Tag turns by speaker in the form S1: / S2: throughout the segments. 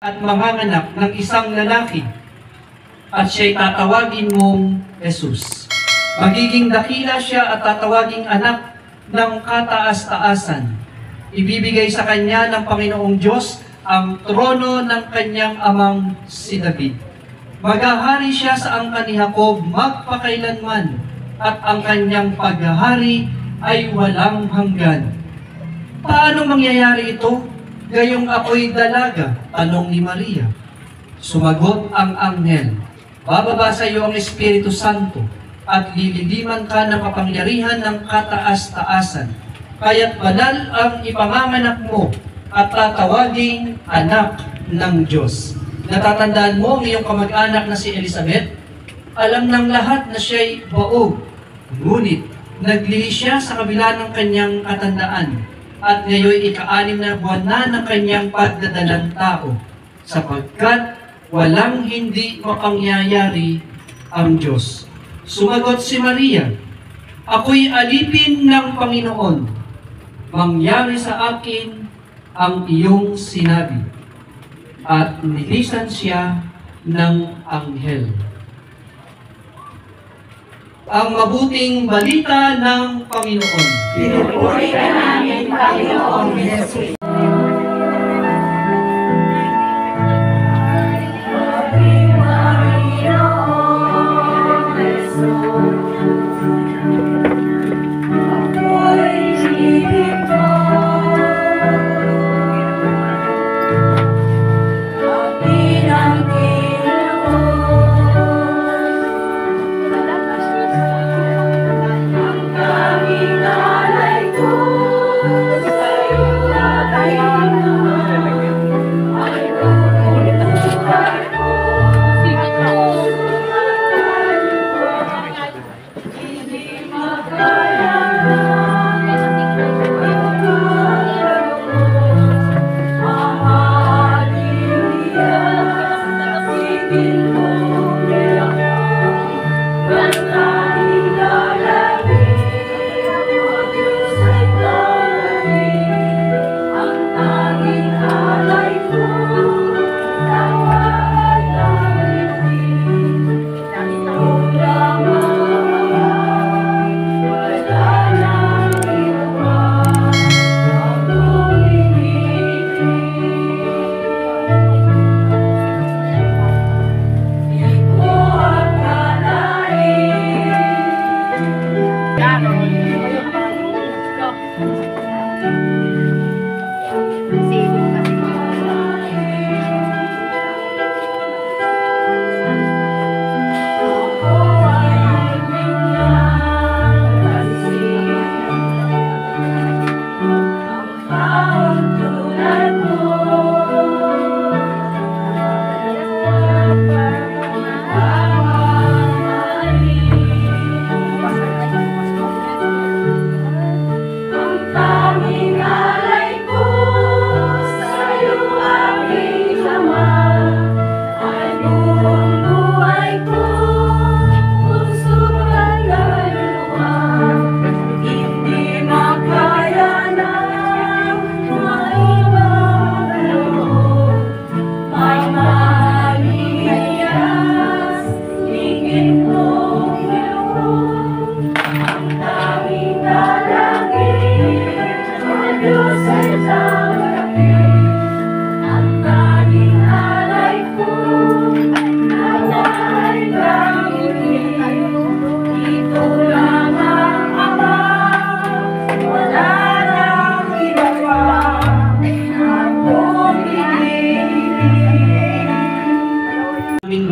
S1: at manganganak ng isang lalaki, at siya'y tatawagin mong Jesus. Magiging dakila siya at tatawaging anak ng kataas-taasan. Ibibigay sa kanya ng Panginoong Diyos ang trono ng kanyang amang si David. Maghahari siya sa angkan ni Jacob magpakailanman, at ang kanyang paghahari ay walang hanggan. Paano mangyayari ito? Gayong ako'y dalaga, tanong ni Maria. Sumagot ang anghel, bababa sa iyo ang Espiritu Santo, at lililiman ka ng kapangyarihan ng kataas-taasan. Kaya't banal ang ipanganganak mo, at tatawaging anak ng Diyos. Natatandaan mo ang iyong kamag-anak na si Elizabeth? Alam ng lahat na siya'y baog, ngunit naglihi siya sa kabila ng kanyang katandaan, at ngayon ika-6 na buwan na ng kanyang pagdadalang tao, sapagkat walang hindi mapangyayari ang Diyos. Sumagot si Maria, ako'y alipin ng Panginoon. Mangyari sa akin ang iyong sinabi. At nilisan siya ng anghel. Ang mabuting balita ng Panginoon.
S2: Pinupuri ka namin, Panginoong Hesus.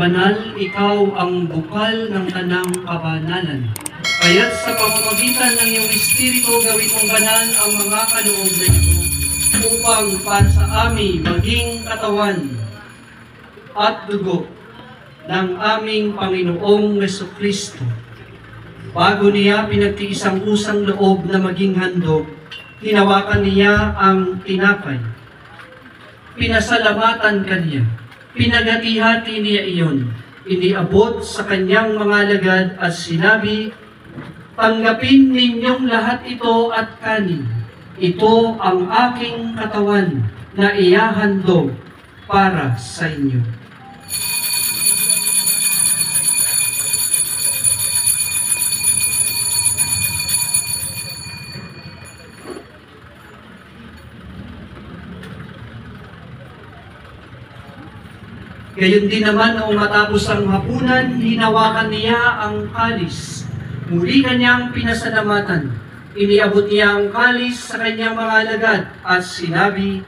S1: Banal, ikaw ang bukal ng tanang kabanalan. Kaya't sa pamamagitan ng iyong Espiritu, gawin mong banal ang mga kaloob na ito, upang para sa amin maging katawan at dugo ng aming Panginoong Jesucristo. Bago niya pinagtiisang usang loob na maging handog, hinawakan niya ang tinapay. Pinasalamatan kaniya. Pinagati-hati niya iyon, iniabot sa kanyang mga alagad at sinabi, tanggapin ninyong lahat ito at kanin. Ito ang aking katawan na ihahandog para sa inyo. Gayon din naman noong matapos ang hapunan, hinawakan niya ang kalis. Muli kanyang pinasalamatan. Iniabot niya ang kalis sa kanyang mga alagad at sinabi,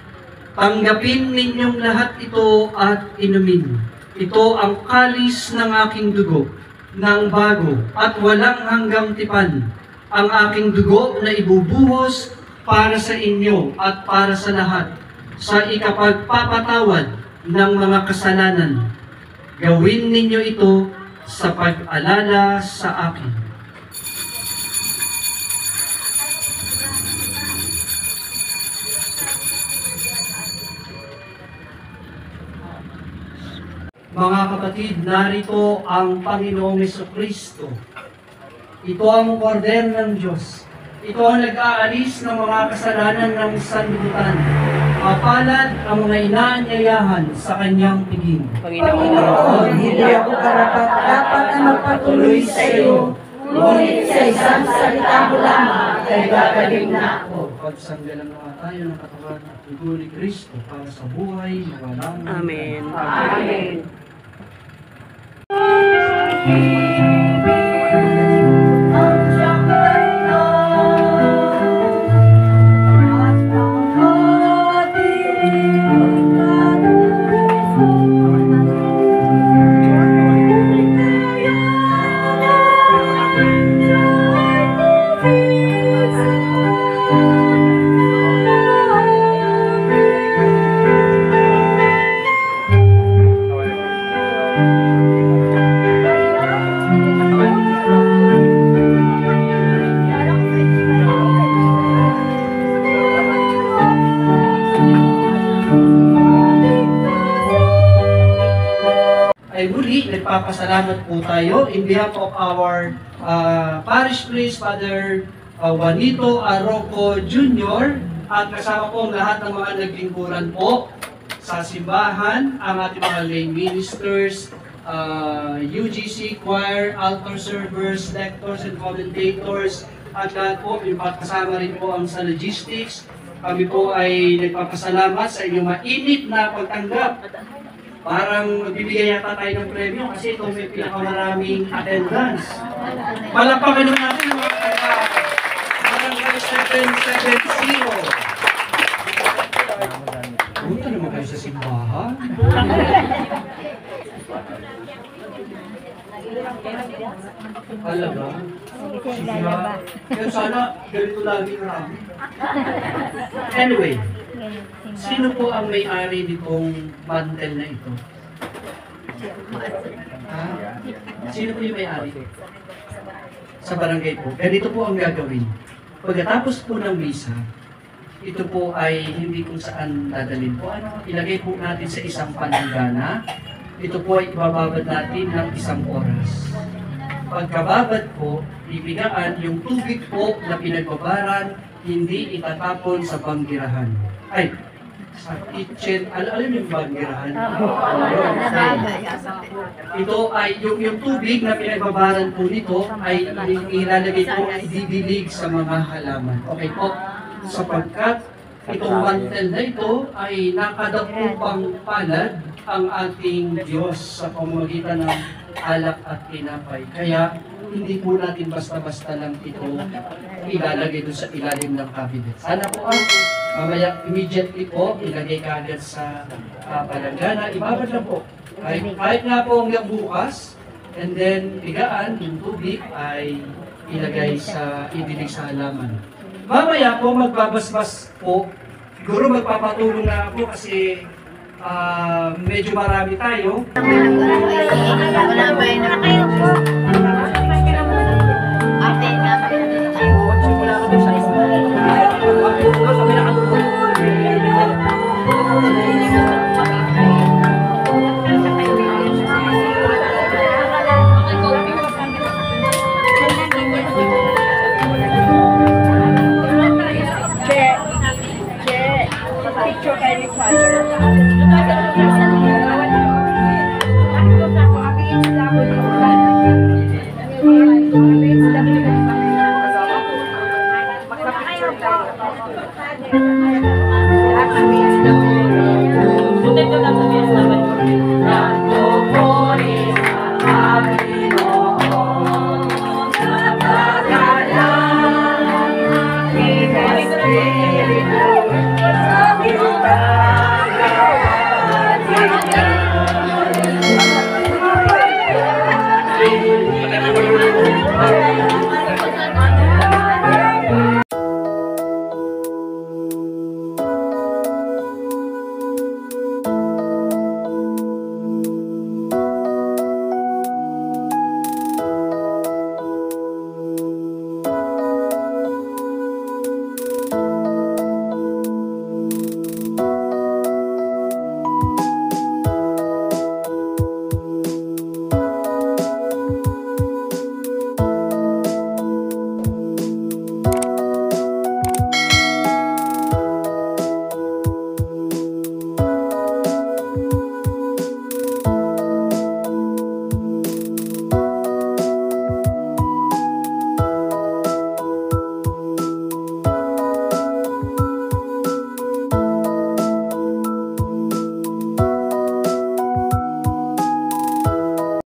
S1: "Tanggapin ninyong lahat ito at inumin. Ito ang kalis ng aking dugo, ng bago at walang hanggang tipan. Ang aking dugo na ibubuhos para sa inyo at para sa lahat, sa ikapagpapatawad ng mga kasalanan. Gawin ninyo ito sa pag-alala sa akin." Mga kapatid, narito ang Panginoong Jesucristo. Ito ang order ng Diyos. Ito ang nag-aalis ng mga kasalanan ng sanlibutan. Mapalad ang mga inaanyayahan sa kanyang piging.
S2: Panginoon, hindi ako karapat-dapat na magpatuloy sa iyo, ngunit sa isang salita mo lamang ay gagaling na ako.
S1: Pagsanggalang mga tayo ng katawan at dugo ni Kristo para sa buhay na walang
S3: Amen.
S2: Amen.
S1: Ay muli, nagpapasalamat po tayo in behalf of our parish priest, Father Juanito Arroco Jr. at kasama po ang lahat ng mga naglingkuran po sa simbahan, ang ating mga lay ministers, UGC, choir, altar servers, lectors and commentators, at lahat po, kasama rin po ang sa logistics. Kami po ay nagpapasalamat sa inyong mainit na pagtanggap. Parang magbibigay yata tayo ng premyo kasi ito may pinakamaraming attendance. Palakpakan naman natin ang mga Barangay 770. Punta naman kayo sa simbahan. Talaga? Kaya sana ganito lagi marami. Anyway, sino po ang may-ari nitong mantel na ito? Ha? Sino po yung may-ari? Sa barangay po. Ganito po ang gagawin. Pagkatapos po ng misa, ito po ay hindi kung saan dadalhin po. Ilagay po natin sa isang palanggana. Ito po ay ibababad natin ng 1 oras. Pagkababad po, ibigaan yung tubig po na pinagbabaran, hindi itatapon sa banggirahan. Ay, sa kitchen, alam yung banggirahan? Ito ay, yung tubig na pinagbabaran po nito ay ilalagay po, ididilig sa mga halaman. Okay po? Sapagkat itong mantel na ito ay nakadakupang palad ang ating Diyos sa pamamagitan ng alak at tinapay. Kaya hindi po natin basta-basta lang ito ilalagay doon sa ilalim ng cabinet. Sana po mamaya immediately po ilagay kaagad sa palanggana. Ibabad lang po. Kahit nga po hanggang bukas, and then bigaan, yung tubig ay ilagay sa idilig sa halaman. Mamaya po magbabasbas po. Siguro magpapatulong na ako kasi medyo marami tayo.
S2: Picture kayo ni Father. Amen.